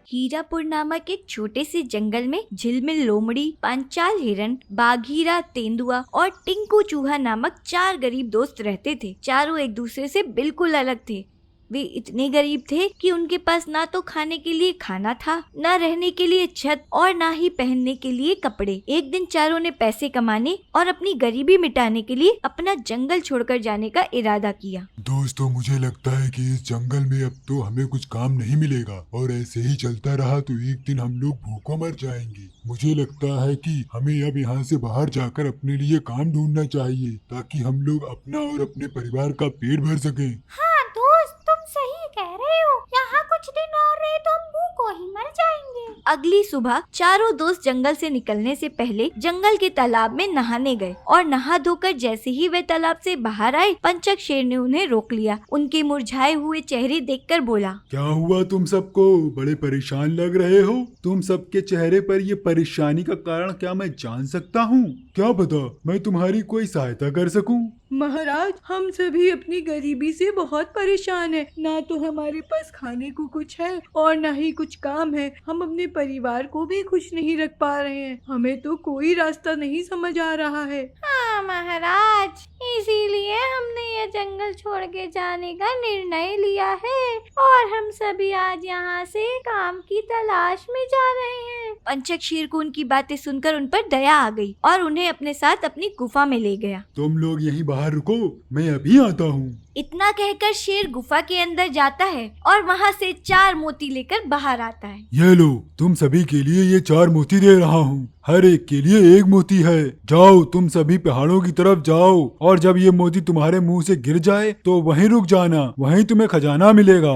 हीरापुर नामक एक छोटे से जंगल में झिलमिल लोमड़ी, पांचाल हिरन, बाघीरा तेंदुआ और टिंकू चूहा नामक 4 गरीब दोस्त रहते थे। चारों एक दूसरे से बिल्कुल अलग थे। वे इतने गरीब थे कि उनके पास ना तो खाने के लिए खाना था, ना रहने के लिए छत और ना ही पहनने के लिए कपड़े। एक दिन चारों ने पैसे कमाने और अपनी गरीबी मिटाने के लिए अपना जंगल छोड़कर जाने का इरादा किया। दोस्तों, मुझे लगता है कि इस जंगल में अब तो हमें कुछ काम नहीं मिलेगा और ऐसे ही चलता रहा तो एक दिन हम लोग भूखों मर जाएंगे। मुझे लगता है कि हमें अब यहाँ से बाहर जाकर अपने लिए काम ढूंढना चाहिए ताकि हम लोग अपना और अपने परिवार का पेट भर सकें। हाँ दोस्त, तुम सही कह रहे हो। यहाँ कुछ दिन और रहे तो हम भूखों ही मर जाएंगे। अगली सुबह चारों दोस्त जंगल से निकलने से पहले जंगल के तालाब में नहाने गए और नहा धोकर जैसे ही वे तालाब से बाहर आए, पंचक शेर ने उन्हें रोक लिया। उनके मुरझाए हुए चेहरे देखकर बोला, क्या हुआ तुम सबको? बड़े परेशान लग रहे हो। तुम सबके चेहरे पर ये परेशानी का कारण क्या मैं जान सकता हूँ? क्या पता मैं तुम्हारी कोई सहायता कर सकूं। महाराज, हम सभी अपनी गरीबी से बहुत परेशान हैं। ना तो हमारे पास खाने को कुछ है और ना ही कुछ काम है। हम अपने परिवार को भी खुश नहीं रख पा रहे हैं। हमें तो कोई रास्ता नहीं समझ आ रहा है। हाँ महाराज, इसीलिए हमने ये जंगल छोड़ के जाने का निर्णय लिया है और हम सभी आज यहाँ से काम की तलाश में जा रहे हैं। पंचक शेर को उनकी बातें सुनकर उन पर दया आ गई और उन्हें अपने साथ अपनी गुफा में ले गया। तुम लोग यहीं बाहर रुको, मैं अभी आता हूँ। इतना कहकर शेर गुफा के अंदर जाता है और वहाँ से 4 मोती लेकर बाहर आता है। ये लो, तुम सभी के लिए ये 4 मोती दे रहा हूँ। हर एक के लिए 1 मोती है। जाओ, तुम सभी पहाड़ों की तरफ जाओ और जब ये मोती तुम्हारे मुंह से गिर जाए तो वहीं रुक जाना, वहीं तुम्हें खजाना मिलेगा।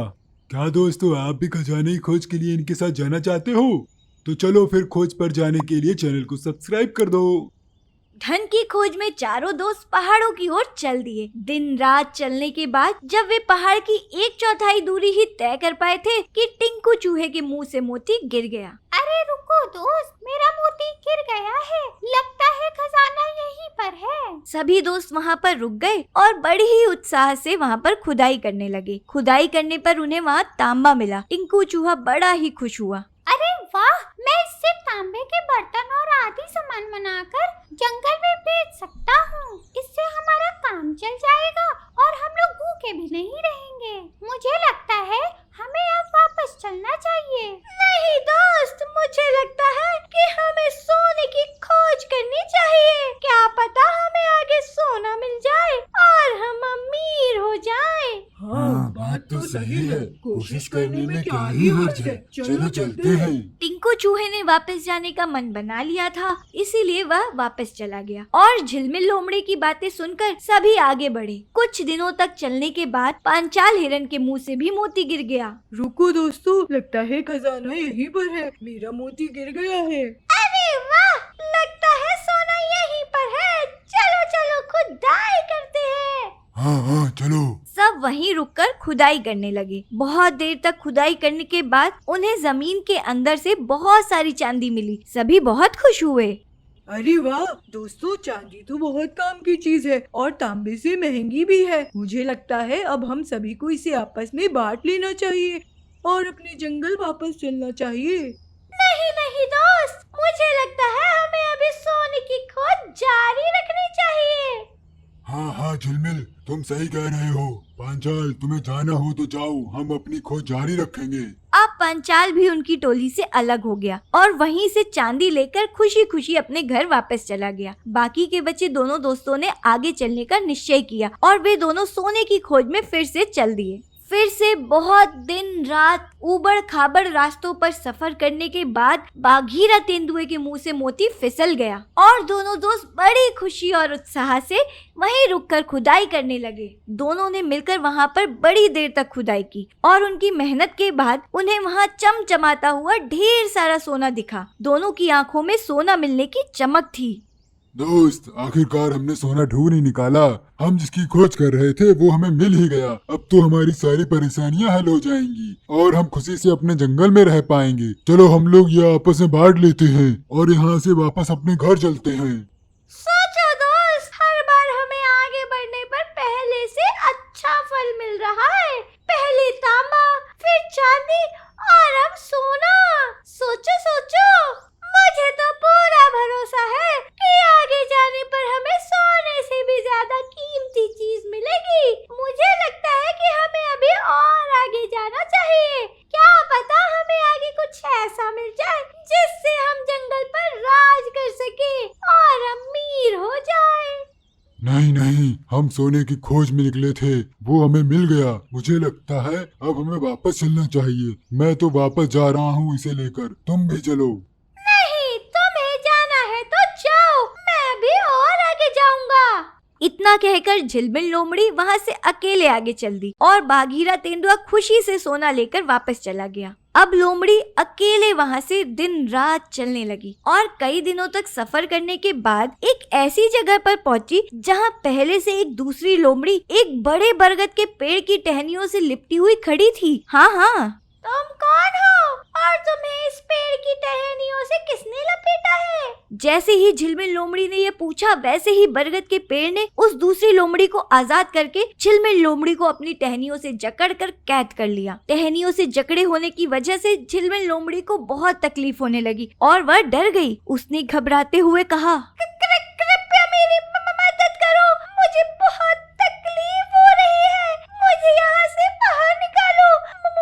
क्या दोस्तों, आप भी खजाने की खोज के लिए इनके साथ जाना चाहते हो? तो चलो फिर खोज पर जाने के लिए चैनल को सब्सक्राइब कर दो। धन की खोज में चारों दोस्त पहाड़ों की ओर चल दिए। दिन रात चलने के बाद जब वे पहाड़ की 1/4 दूरी ही तय कर पाए थे कि टिंकू चूहे के मुंह से मोती गिर गया। अरे रुको दोस्त, मेरा मोती गिर गया है। लगता है खजाना यहीं पर है। सभी दोस्त वहाँ पर रुक गए और बड़ी ही उत्साह से वहाँ पर खुदाई करने लगे। खुदाई करने पर उन्हें वहाँ तांबा मिला। टिंकू चूहा बड़ा ही खुश हुआ। अरे वाह, मैं इससे तांबे के बर्तन और आदि सामान बनाकर जंगल में बेच सकता हूँ। इससे हमारा काम चल जाएगा और हम लोग भूखे भी नहीं रहेंगे। मुझे लगता है हमें अब वापस चलना चाहिए। नहीं दोस्त, मुझे लगता है कि हमें सोने की खोज करनी चाहिए। क्या पता हमें आगे सोना मिल जाए और हम अमीर हो जाएं। हाँ, बात तो सही है। कोशिश करने में क्या ही हर्ज है। चलो चलते हैं। टिंकू चूहे ने वापस जाने का मन बना लिया था, इसीलिए वह वापस चला गया और झिलमिल लोमड़ी की बातें सुनकर सभी आगे बढ़े। कुछ दिनों तक चलने के बाद पांचाल हिरन के मुंह से भी मोती गिर गया। रुको दोस्तों, लगता है खजाना यहीं पर है। मेरा मोती गिर गया है। अरे वाह, लगता है सोना यहीं पर है। चलो चलो खुदाई करते हैं। हाँ हाँ, चलो। सब वहीं रुककर खुदाई करने लगे। बहुत देर तक खुदाई करने के बाद उन्हें जमीन के अंदर से बहुत सारी चांदी मिली। सभी बहुत खुश हुए। अरे वाह दोस्तों, चांदी तो बहुत काम की चीज है और तांबे से महंगी भी है। मुझे लगता है अब हम सभी को इसे आपस में बांट लेना चाहिए और अपने जंगल वापस चलना चाहिए। नहीं नहीं दोस्त, मुझे लगता है हमें अभी सोने की खोज जारी रखनी चाहिए। हाँ हाँ झिलमिल, तुम सही कह रहे हो। पांचाल, तुम्हें जाना हो तो जाओ, हम अपनी खोज जारी रखेंगे। अब पंचाल भी उनकी टोली से अलग हो गया और वहीं से चांदी लेकर खुशी खुशी अपने घर वापस चला गया। बाकी के बचे दोनों दोस्तों ने आगे चलने का निश्चय किया और वे दोनों सोने की खोज में फिर से चल दिए। फिर से बहुत दिन रात ऊबड़ खाबड़ रास्तों पर सफर करने के बाद बाघीरा तेंदुए के मुंह से मोती फिसल गया और दोनों दोस्त बड़ी खुशी और उत्साह से वहीं रुककर खुदाई करने लगे। दोनों ने मिलकर वहां पर बड़ी देर तक खुदाई की और उनकी मेहनत के बाद उन्हें वहां चमचमाता हुआ ढेर सारा सोना दिखा। दोनों की आंखों में सोना मिलने की चमक थी। दोस्त, आखिरकार हमने सोना ढूंढ ही निकाला। हम जिसकी खोज कर रहे थे वो हमें मिल ही गया। अब तो हमारी सारी परेशानियां हल हो जाएंगी और हम खुशी से अपने जंगल में रह पाएंगे। चलो हम लोग ये आपस में बांट लेते हैं और यहाँ से वापस अपने घर चलते हैं। सोचो दोस्त, हर बार हमें आगे बढ़ने पर पहले से अच्छा फल नहीं नहीं, हम सोने की खोज में निकले थे, वो हमें मिल गया। मुझे लगता है अब हमें वापस चलना चाहिए। मैं तो वापस जा रहा हूँ इसे लेकर, तुम भी चलो। नहीं, तुम्हें जाना है तो जाओ, मैं भी और आगे जाऊंगा। इतना कहकर झिलमिल लोमड़ी वहाँ से अकेले आगे चल दी और बाघीरा तेंदुआ खुशी से सोना लेकर वापस चला गया। अब लोमड़ी अकेले वहाँ से दिन रात चलने लगी और कई दिनों तक सफर करने के बाद एक ऐसी जगह पर पहुंची जहाँ पहले से एक दूसरी लोमड़ी एक बड़े बरगद के पेड़ की टहनियों से लिपटी हुई खड़ी थी। हाँ, तुम कौन हो और तुम्हें इस पेड़ की टहनियों से किसने लपेटा है? जैसे ही झिलमिल लोमड़ी ने ये पूछा, वैसे ही बरगद के पेड़ ने उस दूसरी लोमड़ी को आजाद करके झिलमिल लोमड़ी को अपनी टहनियों से जकड़कर कैद कर लिया। टहनियों से जकड़े होने की वजह से झिलमिल लोमड़ी को बहुत तकलीफ होने लगी और वह डर गई। उसने घबराते हुए कहा, कृपया मेरी मदद करो, मुझे बहुत तकलीफ हो रही है, मुझे यहाँ से बाहर निकालो,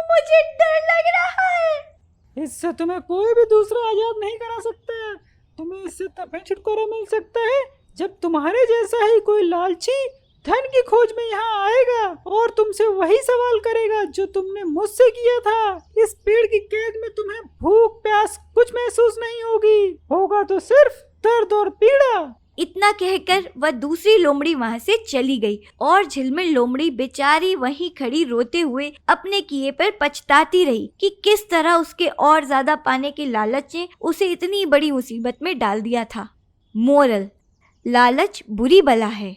मुझे डर लग रहा है। इससे तुम्हें कोई भी दूसरा आजाद नहीं करा सकता है। तुम्हें इससे तभी छुटकारा मिल सकता है जब तुम्हारे जैसा ही कोई लालची धन की खोज में यहाँ आएगा और तुमसे वही सवाल करेगा जो तुमने मुझसे किया था। इस पेड़ की कैद में तुम्हें भूख प्यास कुछ महसूस नहीं होगी, होगा तो सिर्फ दर्द और पीड़ा। इतना कहकर वह दूसरी लोमड़ी वहाँ से चली गई और झिलमिल लोमड़ी बेचारी वहीं खड़ी रोते हुए अपने किए पर पछताती रही कि किस तरह उसके और ज्यादा पाने के लालच ने उसे इतनी बड़ी मुसीबत में डाल दिया था। मोरल: लालच बुरी बला है।